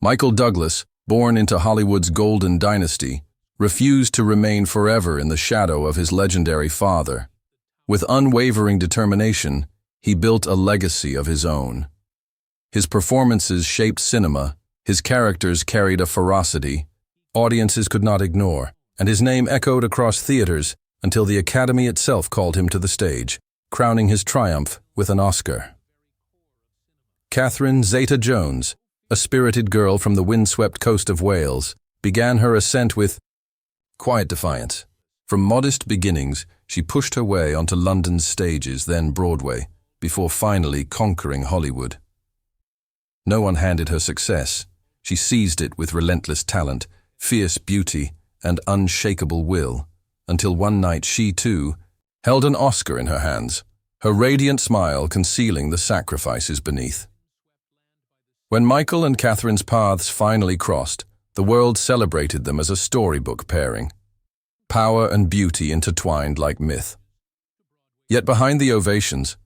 Michael Douglas, born into Hollywood's golden dynasty, refused to remain forever in the shadow of his legendary father. With unwavering determination, he built a legacy of his own. His performances shaped cinema, his characters carried a ferocity audiences could not ignore, and his name echoed across theaters until the Academy itself called him to the stage, crowning his triumph with an Oscar. Catherine Zeta-Jones, a spirited girl from the windswept coast of Wales, began her ascent with quiet defiance. From modest beginnings, she pushed her way onto London's stages, then Broadway, before finally conquering Hollywood. No one handed her success. She seized it with relentless talent, fierce beauty, and unshakable will, until one night she, too, held an Oscar in her hands, her radiant smile concealing the sacrifices beneath. When Michael and Catherine's paths finally crossed, the world celebrated them as a storybook pairing. Power and beauty intertwined like myth. Yet behind the ovations,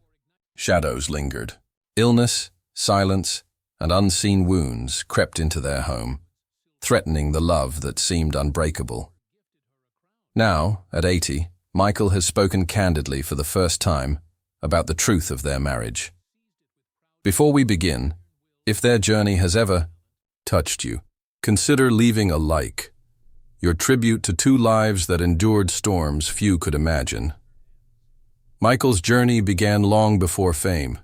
shadows lingered. Illness, silence, and unseen wounds crept into their home, threatening the love that seemed unbreakable. Now, at 80, Michael has spoken candidly for the first time about the truth of their marriage. Before we begin, if their journey has ever touched you, consider leaving a like, your tribute to two lives that endured storms few could imagine. Michael's journey began long before fame.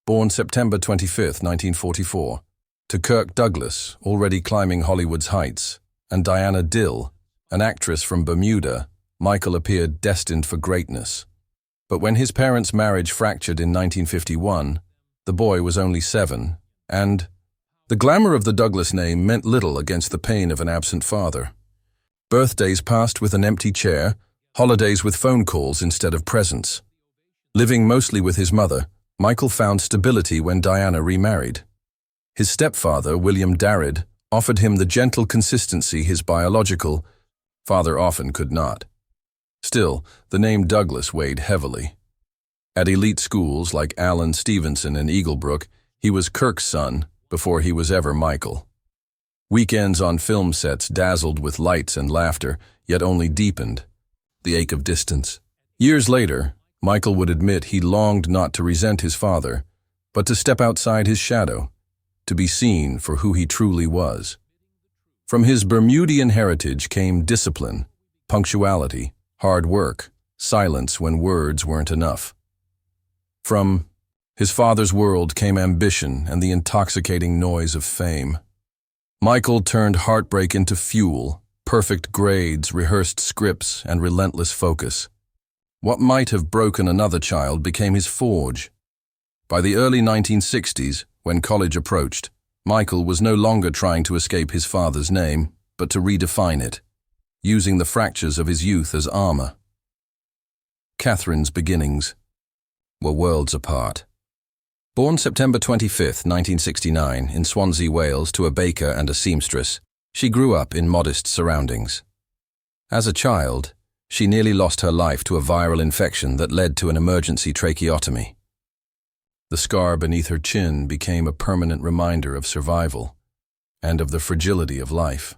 Born September 25, 1944, to Kirk Douglas, already climbing Hollywood's heights, and Diana Dill, an actress from Bermuda, Michael appeared destined for greatness. But when his parents' marriage fractured in 1951, the boy was only 7, and the glamour of the Douglas name meant little against the pain of an absent father. Birthdays passed with an empty chair, holidays with phone calls instead of presents. Living mostly with his mother, Michael found stability when Diana remarried. His stepfather, William Darrad, offered him the gentle consistency his biological father often could not. Still, the name Douglas weighed heavily. At elite schools like Allen Stevenson and Eaglebrook, he was Kirk's son before he was ever Michael. Weekends on film sets dazzled with lights and laughter, yet only deepened the ache of distance. Years later, Michael would admit he longed not to resent his father, but to step outside his shadow, to be seen for who he truly was. From his Bermudian heritage came discipline, punctuality, hard work, silence when words weren't enough. From his father's world came ambition and the intoxicating noise of fame. Michael turned heartbreak into fuel, perfect grades, rehearsed scripts, and relentless focus. What might have broken another child became his forge. By the early 1960s, when college approached, Michael was no longer trying to escape his father's name, but to redefine it, using the fractures of his youth as armor. Catherine's beginnings were worlds apart. Born September 25, 1969, in Swansea, Wales, to a baker and a seamstress, she grew up in modest surroundings. As a child, she nearly lost her life to a viral infection that led to an emergency tracheotomy. The scar beneath her chin became a permanent reminder of survival and of the fragility of life.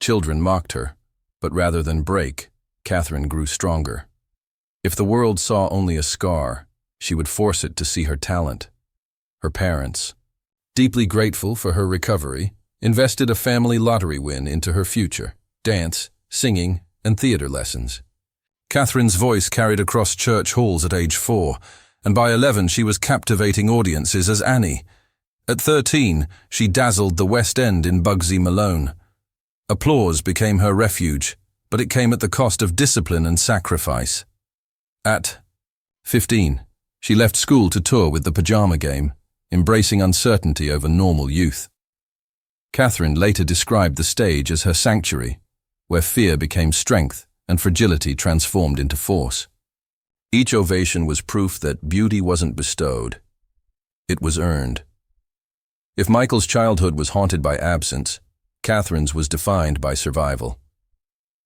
Children mocked her, but rather than break, Catherine grew stronger. If the world saw only a scar, she would force it to see her talent. Her parents, deeply grateful for her recovery, invested a family lottery win into her future: dance, singing, and theater lessons. Catherine's voice carried across church halls at age 4, and by 11 she was captivating audiences as Annie. At 13, she dazzled the West End in Bugsy Malone. Applause became her refuge, but it came at the cost of discipline and sacrifice. At 15, she left school to tour with the Pajama Game, embracing uncertainty over normal youth. Catherine later described the stage as her sanctuary, where fear became strength and fragility transformed into force. Each ovation was proof that beauty wasn't bestowed, it was earned. If Michael's childhood was haunted by absence, Catherine's was defined by survival.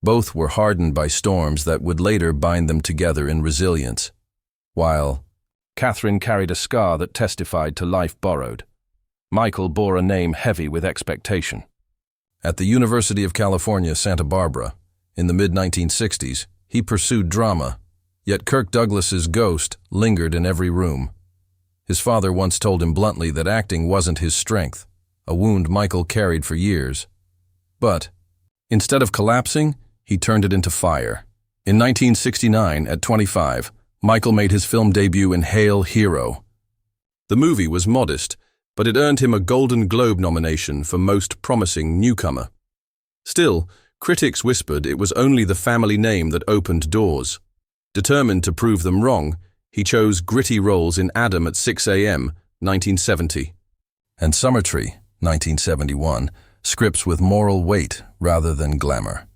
Both were hardened by storms that would later bind them together in resilience, while Catherine carried a scar that testified to life borrowed. Michael bore a name heavy with expectation. At the University of California, Santa Barbara, in the mid-1960s, he pursued drama, yet Kirk Douglas's ghost lingered in every room. His father once told him bluntly that acting wasn't his strength, a wound Michael carried for years. But, instead of collapsing, he turned it into fire. In 1969, at 25, Michael made his film debut in Hail, Hero. The movie was modest, but it earned him a Golden Globe nomination for Most Promising Newcomer. Still, critics whispered it was only the family name that opened doors. Determined to prove them wrong, he chose gritty roles in Adam at 6 a.m., 1970, and Summertree, 1971, scripts with moral weight rather than glamour.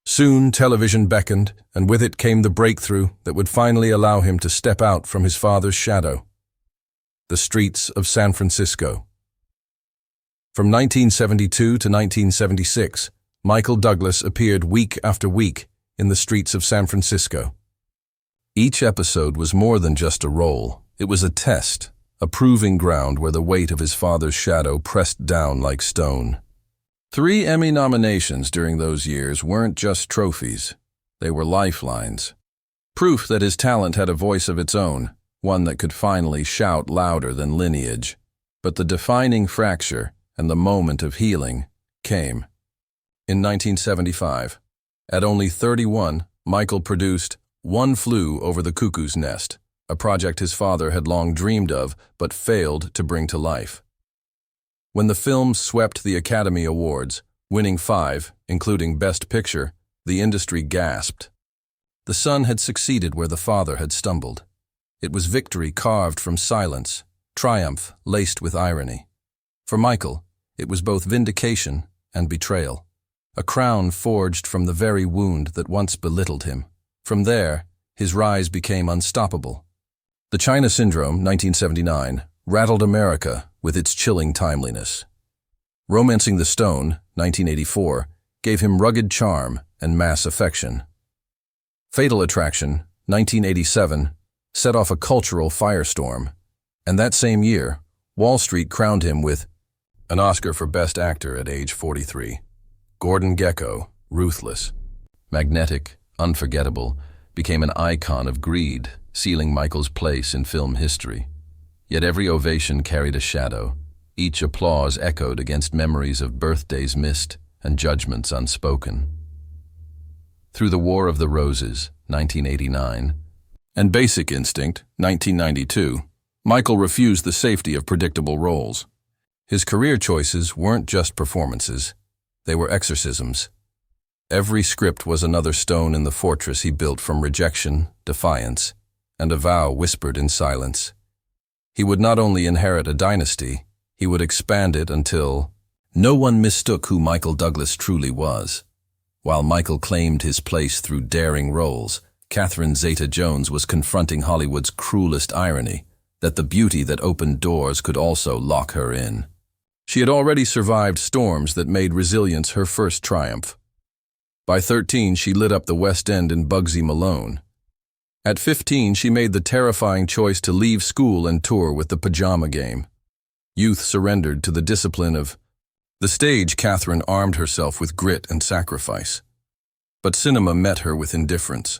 Soon, television beckoned, and with it came the breakthrough that would finally allow him to step out from his father's shadow. The Streets of San Francisco. From 1972 to 1976, Michael Douglas appeared week after week in the streets of San Francisco. Each episode was more than just a role. It was a test, a proving ground where the weight of his father's shadow pressed down like stone. 3 Emmy nominations during those years weren't just trophies. They were lifelines. Proof that his talent had a voice of its own, one that could finally shout louder than lineage. But the defining fracture and the moment of healing came. In 1975, at only 31, Michael produced One Flew Over the Cuckoo's Nest, a project his father had long dreamed of but failed to bring to life. When the film swept the Academy Awards, winning 5, including Best Picture, the industry gasped. The son had succeeded where the father had stumbled. It was victory carved from silence, triumph laced with irony. For Michael, it was both vindication and betrayal, a crown forged from the very wound that once belittled him. From there, his rise became unstoppable. The China Syndrome, 1979, rattled America with its chilling timeliness. Romancing the Stone, 1984, gave him rugged charm and mass affection. Fatal Attraction, 1987, set off a cultural firestorm, and that same year, Wall Street crowned him with an Oscar for Best Actor at age 43. Gordon Gekko, ruthless, magnetic, unforgettable, became an icon of greed, sealing Michael's place in film history. Yet every ovation carried a shadow. Each applause echoed against memories of birthdays missed and judgments unspoken. Through the War of the Roses, 1989, and Basic Instinct, 1992, Michael refused the safety of predictable roles. His career choices weren't just performances, they were exorcisms. Every script was another stone in the fortress he built from rejection, defiance, and a vow whispered in silence. He would not only inherit a dynasty, he would expand it until no one mistook who Michael Douglas truly was. While Michael claimed his place through daring roles, Catherine Zeta-Jones was confronting Hollywood's cruelest irony, that the beauty that opened doors could also lock her in. She had already survived storms that made resilience her first triumph. By 13, she lit up the West End in Bugsy Malone. At 15, she made the terrifying choice to leave school and tour with the Pajama Game. Youth surrendered to the discipline of the stage. Catherine armed herself with grit and sacrifice. But cinema met her with indifference.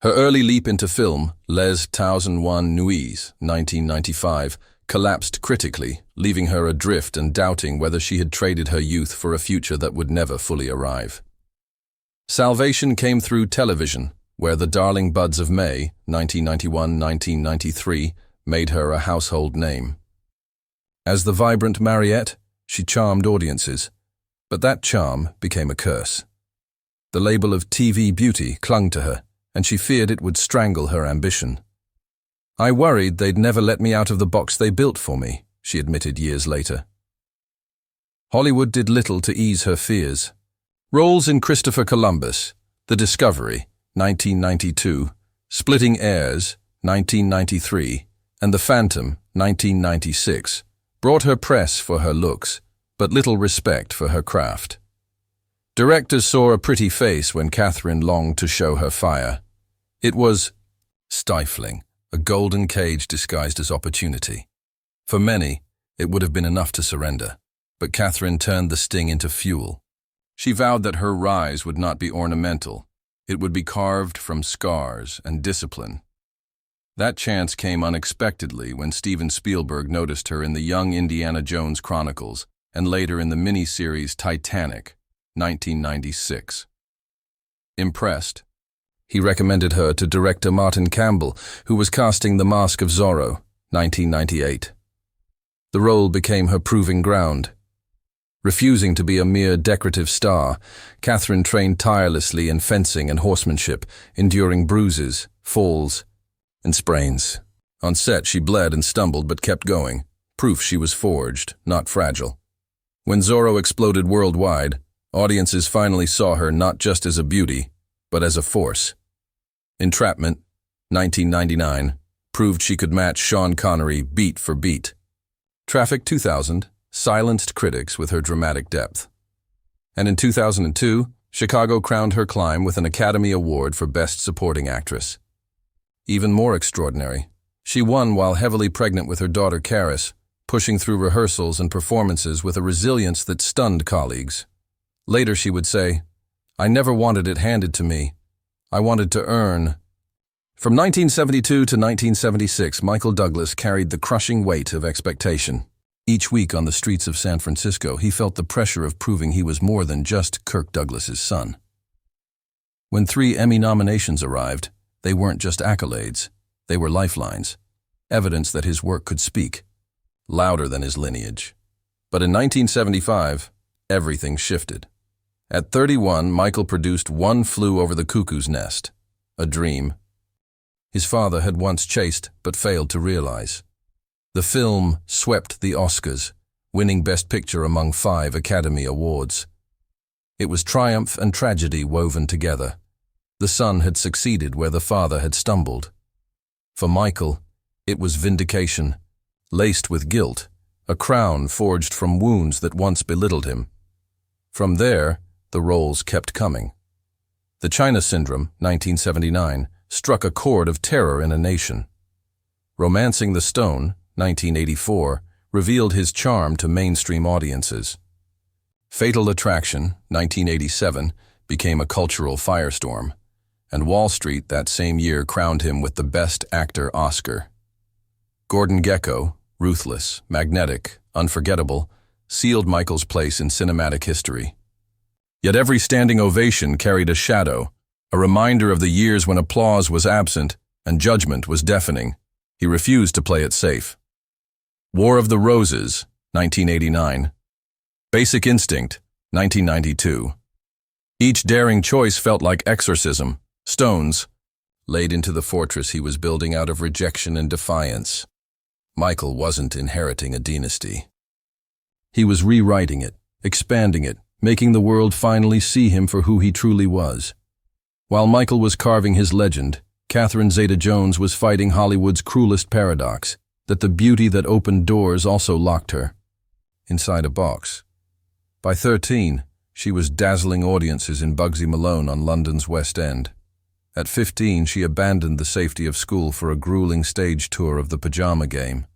Her early leap into film, Les 1001 Nuits, 1995, collapsed critically, leaving her adrift and doubting whether she had traded her youth for a future that would never fully arrive. Salvation came through television, where The Darling Buds of May, 1991-1993, made her a household name. As the vibrant Mariette, she charmed audiences, but that charm became a curse. The label of TV beauty clung to her, and she feared it would strangle her ambition. "I worried they'd never let me out of the box they built for me," she admitted years later. Hollywood did little to ease her fears. Roles in Christopher Columbus, The Discovery, 1992, Splitting Heirs, 1993, and The Phantom, 1996, brought her press for her looks, but little respect for her craft. Directors saw a pretty face when Catherine longed to show her fire. It was stifling, a golden cage disguised as opportunity. For many, It would have been enough to surrender, but Catherine turned the sting into fuel. She vowed that her rise would not be ornamental. It would be carved from scars and discipline. That chance came unexpectedly when Steven Spielberg noticed her in the Young Indiana Jones Chronicles and later in the miniseries Titanic, 1996. Impressed, he recommended her to director Martin Campbell, who was casting The Mask of Zorro, 1998. The role became her proving ground. Refusing to be a mere decorative star, Catherine trained tirelessly in fencing and horsemanship, enduring bruises, falls, and sprains. On set, she bled and stumbled but kept going, proof she was forged, not fragile. When Zorro exploded worldwide, audiences finally saw her not just as a beauty, but as a force. Entrapment, 1999, proved she could match Sean Connery beat for beat. Traffic 2000 silenced critics with her dramatic depth. And in 2002, Chicago crowned her climb with an Academy Award for Best Supporting Actress. Even more extraordinary, she won while heavily pregnant with her daughter Karis, pushing through rehearsals and performances with a resilience that stunned colleagues. Later she would say, "I never wanted it handed to me. I wanted to earn." From 1972 to 1976, Michael Douglas carried the crushing weight of expectation. Each week on the streets of San Francisco, he felt the pressure of proving he was more than just Kirk Douglas's son. When 3 Emmy nominations arrived, they weren't just accolades, they were lifelines, evidence that his work could speak, louder than his lineage. But in 1975, everything shifted. At 31, Michael produced One Flew Over the Cuckoo's Nest, a dream his father had once chased but failed to realize. The film swept the Oscars, winning Best Picture among 5 Academy Awards. It was triumph and tragedy woven together. The son had succeeded where the father had stumbled. For Michael, it was vindication, laced with guilt, a crown forged from wounds that once belittled him. From there, the roles kept coming. The China Syndrome, 1979, struck a chord of terror in a nation. Romancing the Stone, 1984, revealed his charm to mainstream audiences. Fatal Attraction, 1987, became a cultural firestorm, and Wall Street that same year crowned him with the Best Actor Oscar. Gordon Gekko, ruthless, magnetic, unforgettable, sealed Michael's place in cinematic history. Yet every standing ovation carried a shadow, a reminder of the years when applause was absent and judgment was deafening. He refused to play it safe. War of the Roses, 1989. Basic Instinct, 1992. Each daring choice felt like exorcism, stones, laid into the fortress he was building out of rejection and defiance. Michael wasn't inheriting a dynasty. He was rewriting it, expanding it, making the world finally see him for who he truly was. While Michael was carving his legend, Catherine Zeta-Jones was fighting Hollywood's cruelest paradox, that the beauty that opened doors also locked her inside a box. By 13, she was dazzling audiences in Bugsy Malone on London's West End. At 15, she abandoned the safety of school for a grueling stage tour of the pajama game,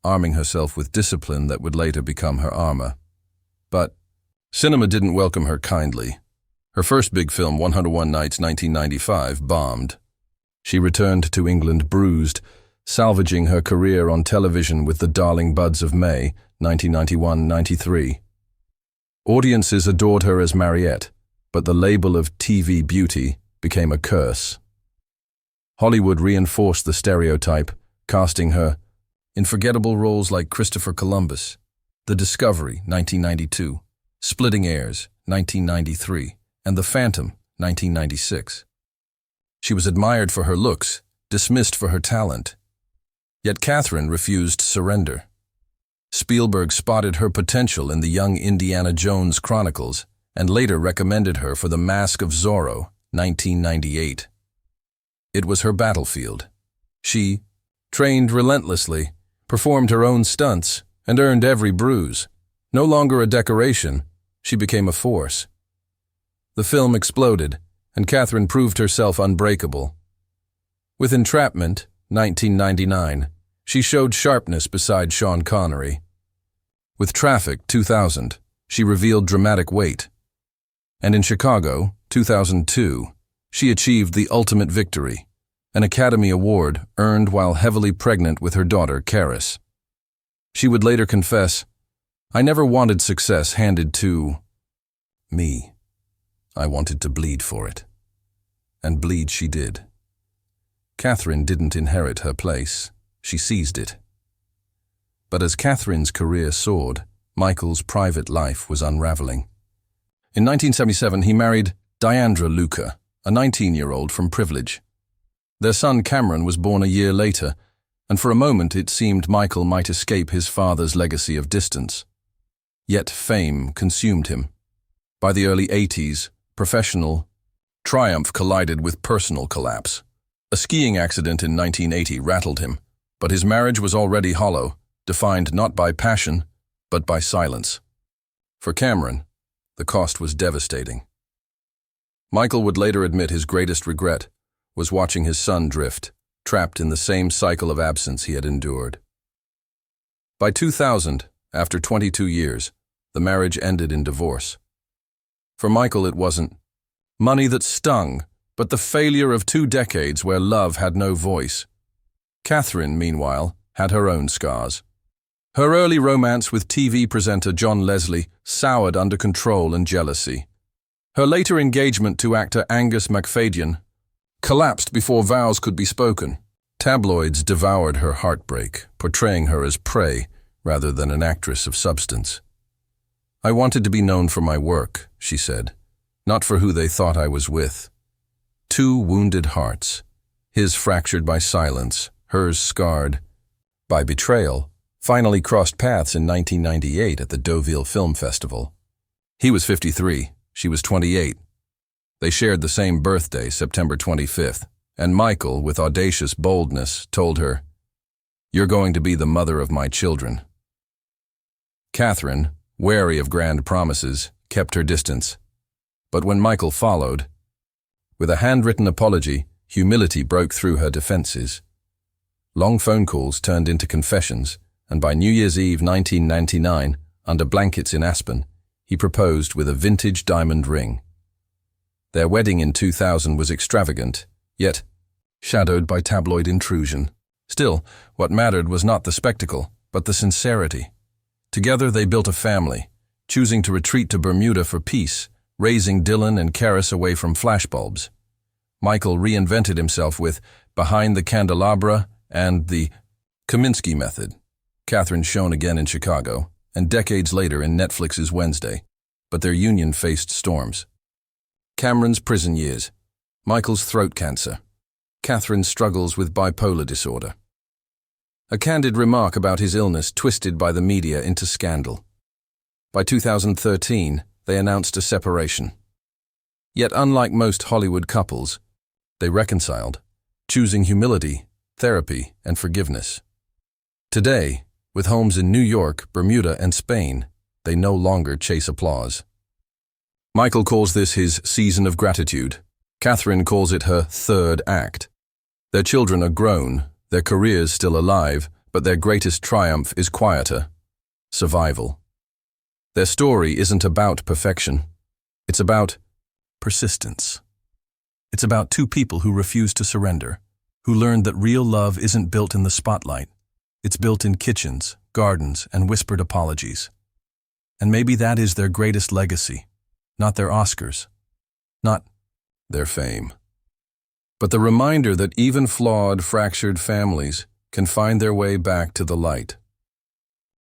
arming herself with discipline that would later become her armor. But cinema didn't welcome her kindly. Her first big film, 101 Nights, 1995, bombed. She returned to England bruised, salvaging her career on television with The Darling Buds of May, 1991-93. Audiences adored her as Mariette, but the label of TV beauty became a curse. Hollywood reinforced the stereotype, casting her in forgettable roles like Christopher Columbus, The Discovery, 1992, Splitting Heirs, 1993, and The Phantom, 1996. She was admired for her looks, dismissed for her talent. Yet Catherine refused surrender. Spielberg spotted her potential in the Young Indiana Jones Chronicles and later recommended her for The Mask of Zorro, 1998. It was her battlefield. She trained relentlessly, performed her own stunts, and earned every bruise. No longer a decoration, she became a force. The film exploded, and Catherine proved herself unbreakable. With Entrapment, 1999, she showed sharpness beside Sean Connery. With Traffic, 2000, she revealed dramatic weight. And in Chicago, 2002, she achieved the ultimate victory, an Academy Award earned while heavily pregnant with her daughter, Karis. She would later confess, "I never wanted success handed to me. I wanted to bleed for it." And bleed she did. Catherine didn't inherit her place, she seized it. But as Catherine's career soared, Michael's private life was unraveling. In 1977, he married Diandra Luca, a 19-year-old from Privilege. Their son Cameron was born a year later, and for a moment it seemed Michael might escape his father's legacy of distance. Yet fame consumed him. By the early 80s, professional triumph collided with personal collapse. A skiing accident in 1980 rattled him, but his marriage was already hollow, defined not by passion, but by silence. For Cameron, the cost was devastating. Michael would later admit his greatest regret was watching his son drift, trapped in the same cycle of absence he had endured. By 2000, after 22 years, the marriage ended in divorce. For Michael, it wasn't money that stung, but the failure of 2 decades where love had no voice. Catherine, meanwhile, had her own scars. Her early romance with TV presenter John Leslie soured under control and jealousy. Her later engagement to actor Angus MacFadyen collapsed before vows could be spoken. Tabloids devoured her heartbreak, portraying her as prey rather than an actress of substance. "I wanted to be known for my work," she said, "not for who they thought I was with." 2 wounded hearts, his fractured by silence, hers scarred by betrayal, finally crossed paths in 1998 at the Deauville Film Festival. He was 53, she was 28. They shared the same birthday, September 25th, and Michael, with audacious boldness, told her, "You're going to be the mother of my children." Catherine, wary of grand promises, kept her distance. But when Michael followed, with a handwritten apology, humility broke through her defenses. Long phone calls turned into confessions, and by New Year's Eve 1999, under blankets in Aspen, he proposed with a vintage diamond ring. Their wedding in 2000 was extravagant, yet shadowed by tabloid intrusion. Still, what mattered was not the spectacle, but the sincerity. Together they built a family, choosing to retreat to Bermuda for peace, raising Dylan and Karis away from flashbulbs. Michael reinvented himself with Behind the Candelabra and the Kaminsky Method. Catherine shone again in Chicago, and decades later in Netflix's Wednesday, but their union faced storms. Cameron's prison years, Michael's throat cancer, Catherine's struggles with bipolar disorder. A candid remark about his illness twisted by the media into scandal. By 2013, they announced a separation. Yet unlike most Hollywood couples, they reconciled, choosing humility, therapy, and forgiveness. Today, with homes in New York, Bermuda, and Spain, they no longer chase applause. Michael calls this his season of gratitude. Catherine calls it her third act. Their children are grown, their careers still alive, but their greatest triumph is quieter: survival. Their story isn't about perfection. It's about persistence. It's about 2 people who refuse to surrender, who learned that real love isn't built in the spotlight. It's built in kitchens, gardens, and whispered apologies. And maybe that is their greatest legacy, not their Oscars, not their fame, but the reminder that even flawed, fractured families can find their way back to the light.